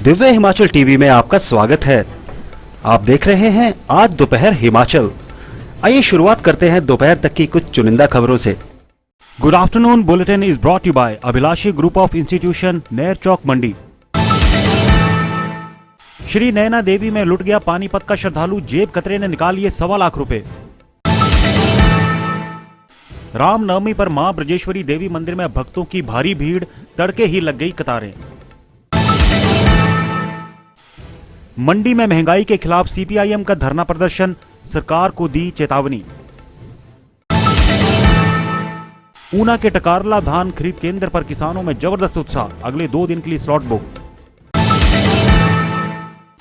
Divya Himachal TV में आपका स्वागत है। आप देख रहे हैं आज दोपहर हिमाचल। आइए शुरुआत करते हैं दोपहर तक की कुछ चुनिंदा खबरों से। Good afternoon bulletin is brought you by Abhilashi group of institution, Ner Chowk, Mandi. Shri Naina Devi में लुट गया पानीपत का श्रद्धालु, जेब कतरे ने निकाल लिए 1.25 लाख रुपए। रामनवमी पर मां ब्रजेश्वरी देवी मंदिर में भक्तों की भारी भीड़, तड़के ही लग गई कतारें। मंडी में महंगाई के खिलाफ सीपीआईएम का धरना प्रदर्शन, सरकार को दी चेतावनी। ऊना के टकारला धान खरीद केंद्र पर किसानों में जबरदस्त उत्साह, अगले 2 दिन के लिए स्लॉट बुक।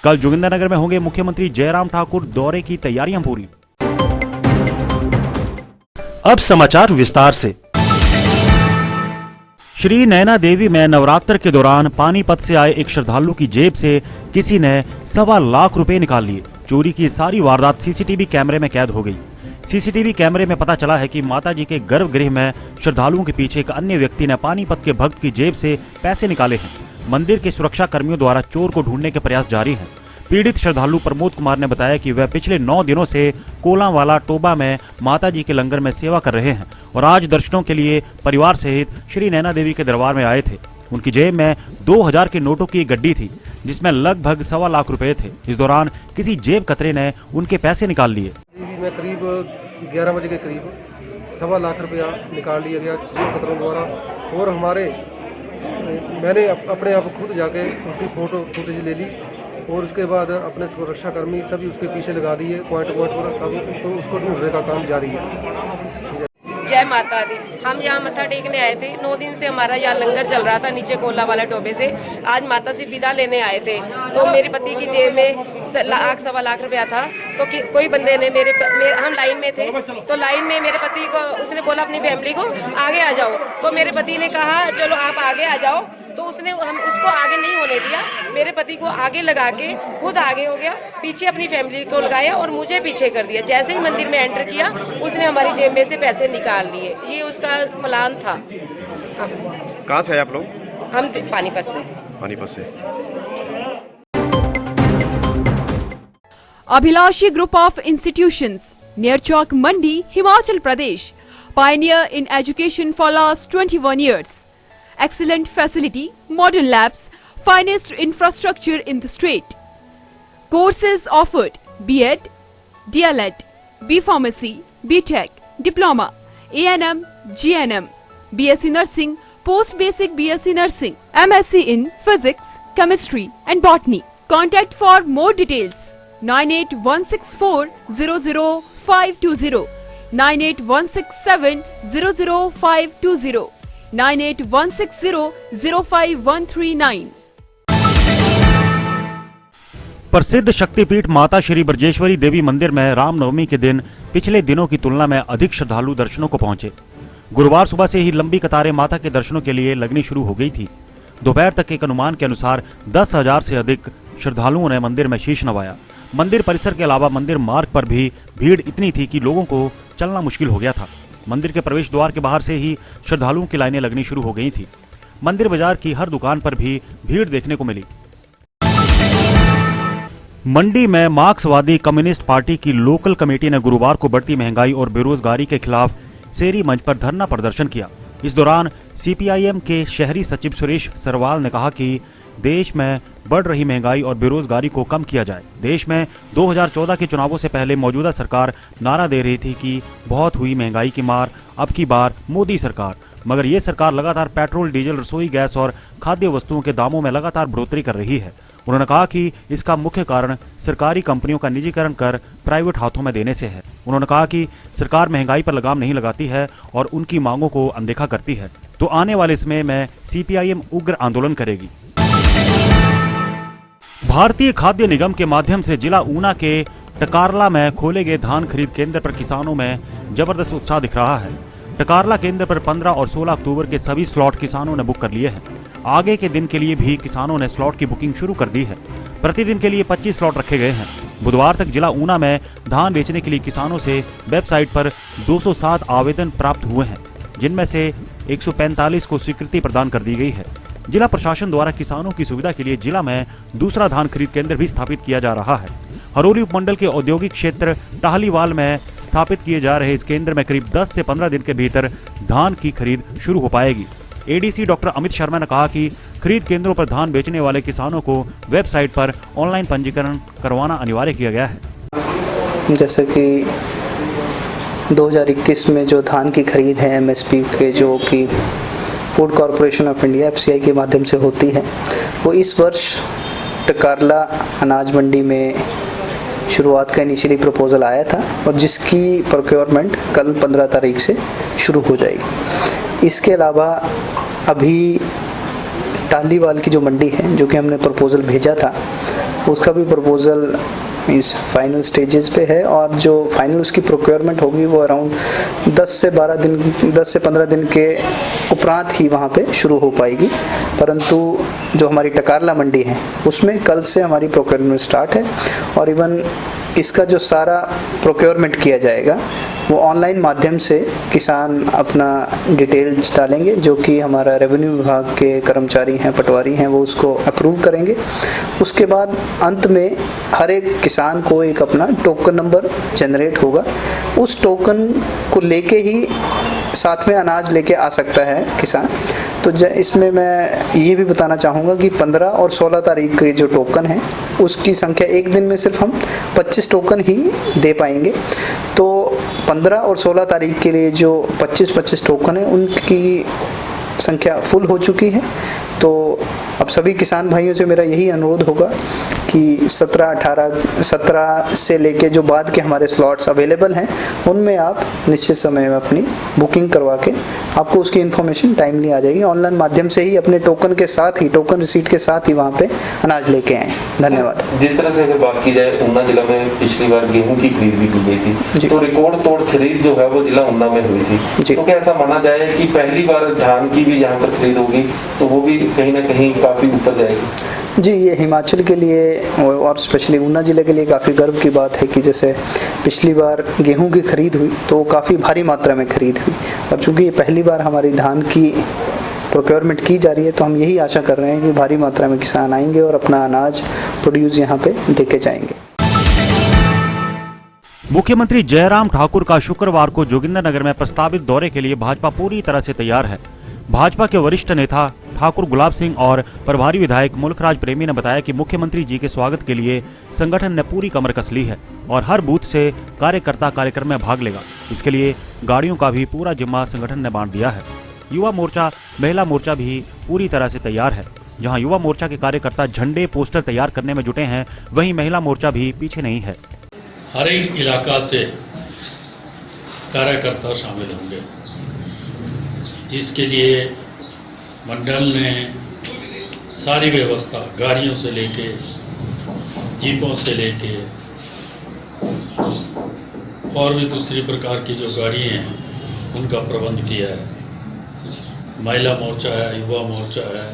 कल जोगिंद्रनगर में होंगे मुख्यमंत्री जयराम ठाकुर, दौरे की तैयारियां पूरी। अब समाचार विस्तार से। श्री नैना देवी में नवरात्र के दौरान पानीपत से आए एक श्रद्धालु की जेब से किसी ने 1.25 लाख रुपए निकाल लिए। चोरी की सारी वारदात सीसीटीवी कैमरे में कैद हो गई। सीसीटीवी कैमरे में पता चला है कि माताजी के गर्भगृह में श्रद्धालुओं के पीछे एक अन्य व्यक्ति ने पानीपत के भक्त की जेब से पैसे निकाले हैं। मंदिर के सुरक्षा कर्मियों द्वारा चोर को ढूंढने के प्रयास जारी हैं। पीड़ित श्रद्धालु प्रमोद कुमार ने बताया कि वह पिछले 9 दिनों से कोलांवाला टोबा में माताजी के लंगर में सेवा कर रहे हैं और आज दर्शनों के लिए परिवार सहित श्री नैना देवी के दरबार में आए थे। उनकी जेब में 2000 के नोटों की गड्डी थी जिसमें लगभग 1.25 लाख रुपए थे। इस दौरान किसी जेब कतरे ने उनके पैसे निकाल लिए। में करीब 11 बजे के करीब 1.25 लाख रुपया निकाल लिया गया जेब कतरों द्वारा और मैंने अपने आप खुद जाके उसकी फुटेज ले ली और उसके बाद अपने सुरक्षाकर्मी सभी उसके पीछे लगा दिए पॉइंट पर, तो उसको ढूंढने का काम जारी है। जय माता दी। हम यहाँ मत्था टेकने आए थे। 9 दिन से हमारा यहाँ लंगर चल रहा था नीचे कोला वाले टोबे से। आज माता से विदा लेने आए थे तो मेरे पति की जेब में 1.25 लाख रुपया था। तो कोई बंदे ने हम लाइन में थे तो लाइन में मेरे पति को उसने बोला अपनी फैमिली को आगे आ जाओ। तो मेरे पति ने कहा चलो आप आगे आ जाओ, तो हम उसको आगे नहीं होने दिया। मेरे पति को आगे लगा के खुद आगे हो गया, पीछे अपनी फैमिली को लगाया और मुझे पीछे कर दिया। जैसे ही मंदिर में एंटर किया उसने हमारी जेब में से पैसे निकाल लिए। ये उसका प्लान था। कहाँ से है आप लोग? हम पानीपत से। पानीपत से। Abhilashi group of institutions, near Chowk, Mandi, Himachal Pradesh, pioneer in education for last 21 years. Excellent facility, modern labs, finest infrastructure in the state. Courses offered: B.Ed, D.El.Ed, B Pharmacy, B.Tech, Diploma, A&M, G&M, B.Sc Nursing, Post Basic B.Sc Nursing, M.Sc in Physics, Chemistry and Botany. Contact for more details 98164 00520, 98167 00520, 98160 05139। प्रसिद्ध शक्तिपीठ माता श्री ब्रजेश्वरी देवी मंदिर में रामनवमी के दिन पिछले दिनों की तुलना में अधिक श्रद्धालु दर्शनों को पहुंचे। गुरुवार सुबह से ही लंबी कतारें माता के दर्शनों के लिए लगनी शुरू हो गई थी। दोपहर तक एक अनुमान के अनुसार 10,000 से अधिक श्रद्धालुओं ने मंदिर में शीश नवाया। मंदिर परिसर के अलावा मंदिर मार्ग पर भी भीड़ इतनी थी कि लोगों को चलना मुश्किल हो गया था। मंदिर के प्रवेश द्वार के बाहर से ही श्रद्धालुओं की लाइनें लगनी शुरू हो गई थी। मंदिर बाजार की हर दुकान पर भी भीड़ देखने को मिली। मंडी में मार्क्सवादी कम्युनिस्ट पार्टी की लोकल कमेटी ने गुरुवार को बढ़ती महंगाई और बेरोजगारी के खिलाफ सेरी मंच पर धरना प्रदर्शन किया। इस दौरान सीपीआईएम के शहरी सचिव सुरेश सरवाल ने कहा कि देश में बढ़ रही महंगाई और बेरोजगारी को कम किया जाए। देश में 2014 के चुनावों से पहले मौजूदा सरकार नारा दे रही थी कि बहुत हुई महंगाई की मार, अब की बार मोदी सरकार। मगर ये सरकार लगातार पेट्रोल, डीजल, रसोई गैस और खाद्य वस्तुओं के दामों में लगातार बढ़ोतरी कर रही है। उन्होंने कहा कि इसका मुख्य कारण सरकारी कंपनियों का निजीकरण कर प्राइवेट हाथों में देने से है। उन्होंने कहा कि सरकार महंगाई पर लगाम नहीं लगाती है और उनकी मांगों को अनदेखा करती है, तो आने वाले समय में सीपीआईएम उग्र आंदोलन करेगी। भारतीय खाद्य निगम के माध्यम से जिला ऊना के टकारला में खोले गए धान खरीद केंद्र पर किसानों में जबरदस्त उत्साह दिख रहा है। टकारला केंद्र पर 15 और 16 अक्टूबर के सभी स्लॉट किसानों ने बुक कर लिए हैं। आगे के दिन के लिए भी किसानों ने स्लॉट की बुकिंग शुरू कर दी है। प्रतिदिन के लिए 25 स्लॉट रखे गए हैं। बुधवार तक जिला ऊना में धान बेचने के लिए किसानों से वेबसाइट पर 207 आवेदन प्राप्त हुए हैं, जिनमें से 145 को स्वीकृति प्रदान कर दी गई है। जिला प्रशासन द्वारा किसानों की सुविधा के लिए जिला में दूसरा धान खरीद केंद्र भी स्थापित किया जा रहा है। हरोली उपमंडल के औद्योगिक क्षेत्र टाहलीवाल में स्थापित किए जा रहे इस केंद्र में करीब 10 से 15 दिन के भीतर धान की खरीद शुरू हो पाएगी। एडीसी डॉक्टर अमित शर्मा ने कहा कि खरीद केंद्रों पर धान बेचने वाले किसानों को वेबसाइट पर ऑनलाइन पंजीकरण करवाना अनिवार्य किया गया है। जैसे कि 2021 में जो धान की खरीद है एमएसपी के, जो कि food corporation of India FCI के माध्यम से होती है, वो इस वर्ष टकारला अनाज मंडी में शुरुआत का इनिशियली प्रपोजल आया था और जिसकी प्रोक्योरमेंट कल 15 तारीख से शुरू हो जाएगी। इसके अलावा अभी टाहलीवाल की जो मंडी है, जो कि हमने प्रपोजल भेजा था, उसका भी प्रपोजल इस फाइनल स्टेजेस पे है और जो फाइनल उसकी प्रोक्योरमेंट होगी वो अराउंड 10 से 15 दिन के उपरांत ही वहाँ पे शुरू हो पाएगी। परंतु जो हमारी टकारला मंडी है उसमें कल से हमारी प्रोक्योरमेंट स्टार्ट है और इवन इसका जो सारा प्रोक्योरमेंट किया जाएगा वो ऑनलाइन माध्यम से किसान अपना डिटेल्स डालेंगे, जो कि हमारा रेवेन्यू विभाग के कर्मचारी हैं, पटवारी हैं, वो उसको अप्रूव करेंगे। उसके बाद अंत में हर एक किसान को एक अपना टोकन नंबर जनरेट होगा। उस टोकन को लेके ही साथ में अनाज लेके आ सकता है किसान। तो इसमें मैं ये भी बताना चाहूँगा कि 15 और 16 तारीख के जो टोकन है उसकी संख्या एक दिन में सिर्फ हम 25 टोकन ही दे पाएंगे। तो 15 और 16 तारीख के लिए जो 25 टोकन है उनकी संख्या फुल हो चुकी है। तो अब सभी किसान भाइयों से मेरा यही अनुरोध होगा कि 17 से लेके जो बाद के हमारे स्लॉट्स अवेलेबल हैं उनमें आप निश्चित समय में अपनी बुकिंग करवा के आपको उसकी इन्फॉर्मेशन टाइमली आ जाएगी। ऑनलाइन माध्यम से ही अपने टोकन के साथ ही, टोकन रिसीट के साथ ही वहाँ पे अनाज लेके आएँ। धन्यवाद। जिस तरह से अगर बात की जाए, ऊना जिला में पिछली बार गेहूं की खरीद भी की गई थी, तो रिकॉर्ड तोड़ खरीद जो है वो जिला ऊना में हुई थी। तो क्या ऐसा माना जाए कि पहली बार धान की भी यहाँ पर खरीद होगी तो वो भी कहीं ना कहीं काफी ऊपर जाएगी? जी, ये हिमाचल के लिए और स्पेशली ऊना ज़िले के लिए काफ़ी गर्व की बात है कि जैसे पिछली बार गेहूं की खरीद हुई तो काफ़ी भारी मात्रा में खरीद हुई और चूँकि ये पहली बार हमारी धान की प्रोक्योरमेंट की जा रही है तो हम यही आशा कर रहे हैं कि भारी मात्रा में किसान आएंगे और अपना अनाज प्रोड्यूस यहाँ पे देके जाएंगे। मुख्यमंत्री जयराम ठाकुर का शुक्रवार को जोगिंदरनगर में प्रस्तावित दौरे के लिए भाजपा पूरी तरह से तैयार है। भाजपा के वरिष्ठ नेता ठाकुर गुलाब सिंह और प्रभारी विधायक मुल्खराज प्रेमी ने बताया कि मुख्यमंत्री जी के स्वागत के लिए संगठन ने पूरी कमर कस ली है और हर बूथ से कार्यकर्ता कार्यक्रम में भाग लेगा। इसके लिए गाड़ियों का भी पूरा जिम्मा संगठन ने बांट दिया है। युवा मोर्चा, महिला मोर्चा भी पूरी तरह से तैयार है। जहां युवा मोर्चा के कार्यकर्ता झंडे, पोस्टर तैयार करने में जुटे हैं, वहीं महिला मोर्चा भी पीछे नहीं है। हर एक इलाका से कार्यकर्ता शामिल होंगे, जिसके लिए मंडल ने सारी व्यवस्था गाड़ियों से लेके, जीपों से लेके और भी दूसरी प्रकार की जो गाड़ियाँ हैं उनका प्रबंध किया है। महिला मोर्चा है, युवा मोर्चा है,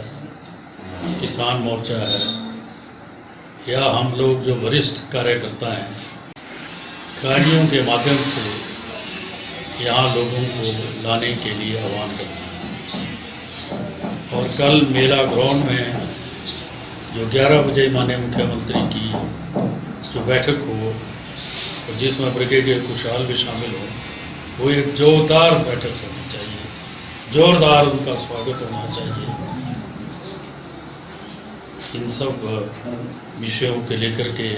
किसान मोर्चा है, या हम लोग जो वरिष्ठ कार्यकर्ता हैं, गाड़ियों के माध्यम से यहाँ लोगों को लाने के लिए आह्वान करते हैं। और कल मेला ग्राउंड में जो 11 बजे माननीय मुख्यमंत्री की जो बैठक हो और जिसमें ब्रिगेडियर कुशाल भी शामिल हो, वो एक जोरदार बैठक होनी चाहिए, जोरदार उनका स्वागत होना चाहिए। इन सब विषयों के लेकर के